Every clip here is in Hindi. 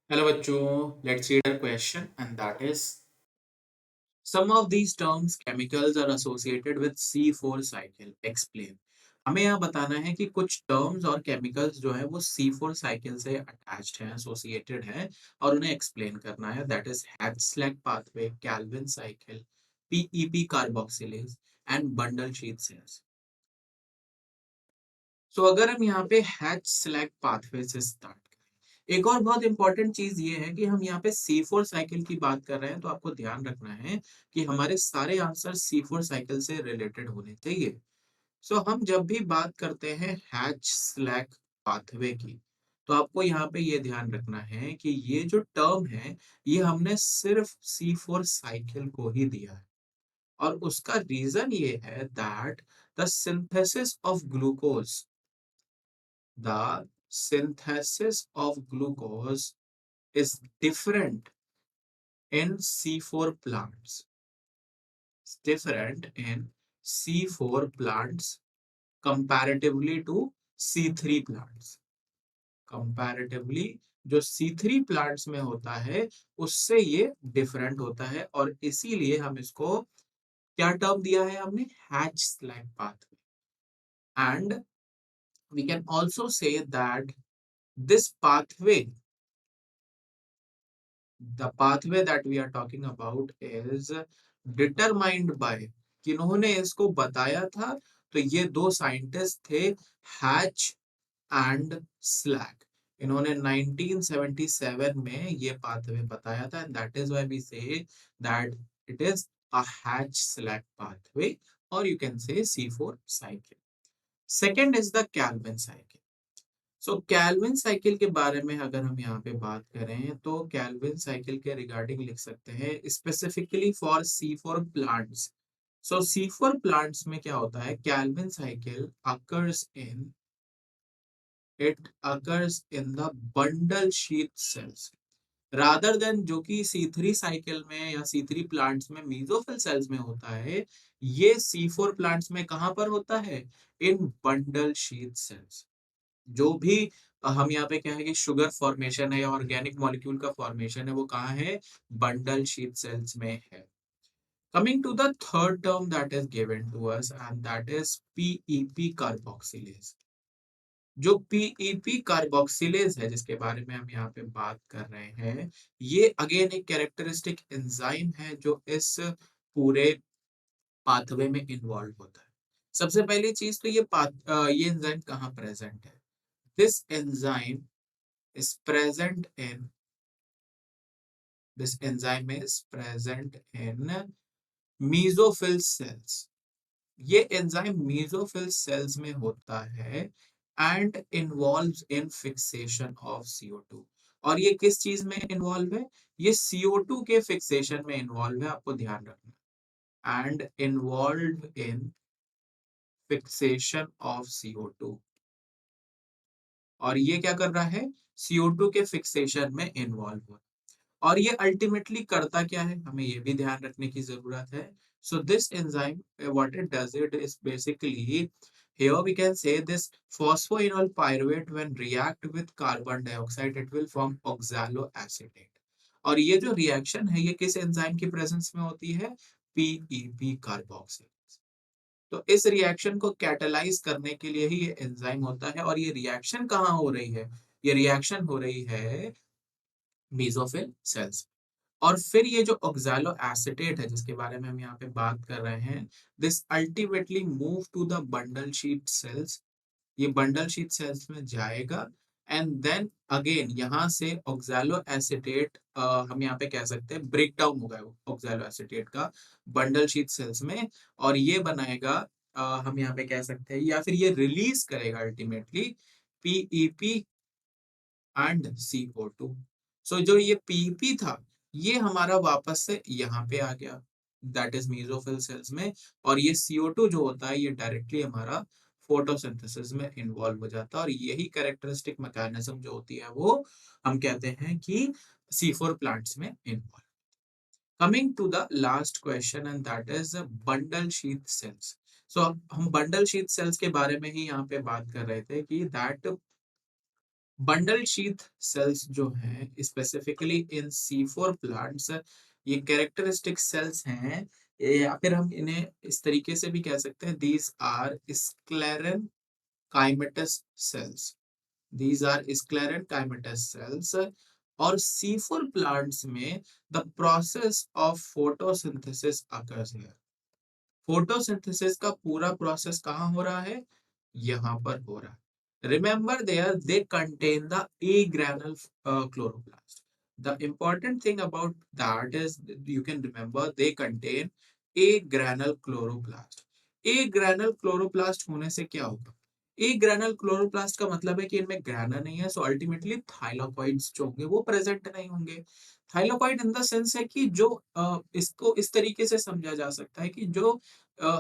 Hello बच्चों, let's read a question and that is some of these terms chemicals are associated with C4 cycle. Explain. हमें यहाँ बताना है कि कुछ टर्म्स और केमिकल्स जो है वो C4 साइकिल से अटैच्ड हैं, एसोसिएटेड हैं और उन्हें एक्सप्लेन करना है. That is Hatch Slack pathway, Calvin cycle, PEP carboxylase and bundle sheet cells. So अगर हम यहाँ पे हैच स्लैग पाथवे से स्टार्ट करें, एक और बहुत इंपॉर्टेंट चीज ये है कि हम यहाँ पे C4 साइकिल की बात कर रहे हैं, तो आपको ध्यान रखना है कि हमारे सारे आंसर C4 साइकिल से रिलेटेड होने चाहिए. सो हम जब भी बात करते हैं हैच स्लैग पाथवे की, तो आपको यहाँ पे ये ध्यान रखना है कि ये जो टर्म है ये हमने सिर्फ C4 साइकिल को ही दिया है. और उसका रीजन ये है that the synthesis of glucose, the synthesis of glucose is different in C4 plants. It's different in C4 plants comparatively to C3 plants. Comparatively जो C3 प्लांट्स में होता है उससे ये डिफरेंट होता है और इसीलिए हम इसको क्या टर्म दिया है हमने, Hatch Slack pathway. And we can also say that this pathway, the pathway that we are talking about is determined by, किन्होंने इसको बताया था, तो ये दो साइंटिस्ट थे, हैच एंड स्लैग. इन्होंने 1977 में ये पाथवे बताया था and that is why we say that it is a Hatch Slack pathway और you can say C4 cycle. Second is the Calvin cycle. So Calvin cycle के बारे में अगर हम यहाँ पे बात करें तो कैल्विन साइकिल के रिगार्डिंग लिख सकते हैं specifically for C4 plants. So C4 plants में क्या होता है, Calvin cycle occurs in the bundle sheath sales rather than जो कि C3 साइकिल में या C3 प्लांट्स में मीजोफिल सेल्स में होता है, ये C4 प्लांट्स में कहां पर होता है, इन बंडल शीथ सेल्स. जो भी हम यहाँ पे क्या है कि शुगर फॉर्मेशन है या ऑर्गेनिक मॉलिक्यूल का फॉर्मेशन है वो कहाँ है, बंडल शीथ सेल्स में है. Coming to the third term that is given to us and that is PEP carboxylase. जो पीईपी कार्बोक्सिलेज है जिसके बारे में हम यहाँ पे बात कर रहे हैं, ये अगेन एक कैरेक्टरिस्टिक एंजाइम है जो इस पूरे पाथवे में इन्वॉल्व होता है. सबसे पहली चीज तो ये एंजाइम कहाँ प्रेजेंट है. This enzyme is present in this enzyme is present in mesophyll cells. ये एंजाइम मेसोफिल सेल्स में होता है and involves in fixation of CO2. और ये किस चीज में इन्वॉल्व है, ये CO2 के फिक्सेशन में इन्वॉल्व है, आपको ध्यान रखना. And involve in fixation of CO2. और ये क्या कर रहा है, CO2 के फिक्सेशन में इन्वॉल्व हो. और ये अल्टीमेटली करता क्या है, हमें ये भी ध्यान रखने की जरूरत है. So this enzyme what it does it is basically, here we can say this phosphoenol pyruvate when react with carbon dioxide it will form oxaloacetate. और ये जो रिएक्शन है ये किस एंजाइम की प्रेजेंस में होती है, पीईपी कार्बोक्सिलेज. तो इस रिएक्शन को कैटलाइज करने के लिए ही ये एंजाइम होता है. और ये रिएक्शन कहाँ हो रही है, ये रिएक्शन हो रही है मेसोफिल सेल्स. और फिर ये जो ऑक्सैलो एसिटेट है जिसके बारे में हम यहाँ पे बात कर रहे हैं, this ultimately move to the bundle sheet cells. ये बंडल शीट सेल्स में जाएगा एंड देन अगेन यहाँ से ऑक्सैलो एसिटेट हम यहाँ पे कह सकते हैं ब्रेक डाउन होगा ऑक्सैलो एसिटेट का बंडल शीट सेल्स में. और ये बनाएगा हम यहाँ पे कह सकते हैं या फिर ये रिलीज करेगा अल्टीमेटली पीईपी एंड CO2. सो जो ये पीपी था ये हमारा वापस से यहाँ पे आ गया, दैट इज मेसोफिल सेल्स में. और ये CO2 जो होता है ये डायरेक्टली हमारा फोटोसिंथेसिस में इन्वॉल्व हो जाता है. और यही कैरेक्टरिस्टिक मैकेनिज्म जो होती है वो हम कहते हैं कि C4 प्लांट्स में involve. Coming to the last question and that is bundle sheath cells. So हम बंडल शीथ सेल्स के बारे में ही यहाँ पे बात कर रहे थे कि दैट बंडल शीथ सेल्स जो हैं स्पेसिफिकली इन C4 प्लांट्स, ये कैरेक्टरिस्टिक सेल्स हैं, या फिर हम इन्हें इस तरीके से भी कह सकते हैं, these are sclerenchymatous cells, these are sclerenchymatous cells. और C4 प्लांट्स में the process of photosynthesis occurs here. Photosynthesis का पूरा प्रोसेस कहाँ हो रहा है? यहाँ पर हो रहा है। Remember there they contain the a granal chloroplast. The important thing about that is you can remember they contain a granule chloroplast. A granule chloroplast होने से क्या होगा? ए ग्रैनल क्लोरोप्लास्ट का मतलब है कि इनमें ग्रैनल नहीं है, सो अल्टीमेटली थाइलाकोइड्स जो होंगे वो प्रेजेंट नहीं होंगे। थाइलाकोइड इन द सेंस है कि जो इसको इस तरीके से समझा जा सकता है कि जो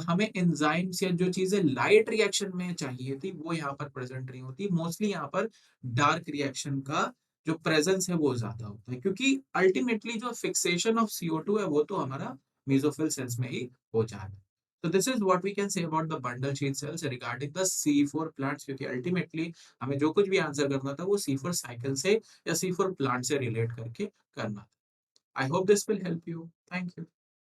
हमें एंजाइम्स या जो चीजें लाइट रिएक्शन में चाहिए थी वो यहाँ पर प्रेजेंट नहीं होती। मोस्टली यहाँ पर डार्क रिएक्शन का जो प्रेजेंस है वो ज्यादा होता है, क्योंकि अल्टीमेटली जो फिक्सेशन ऑफ CO2 है वो तो हमारा मेसोफिल सेल्स में ही हो जा रहा है। तो this is what we can say about the bundle sheath cells regarding the C4 plants, क्योंकि अल्टीमेटली हमें जो कुछ भी आंसर करना था वो C4 साइकिल से या C4 प्लांट से रिलेट करके करना था। I hope this will help you. Thank you.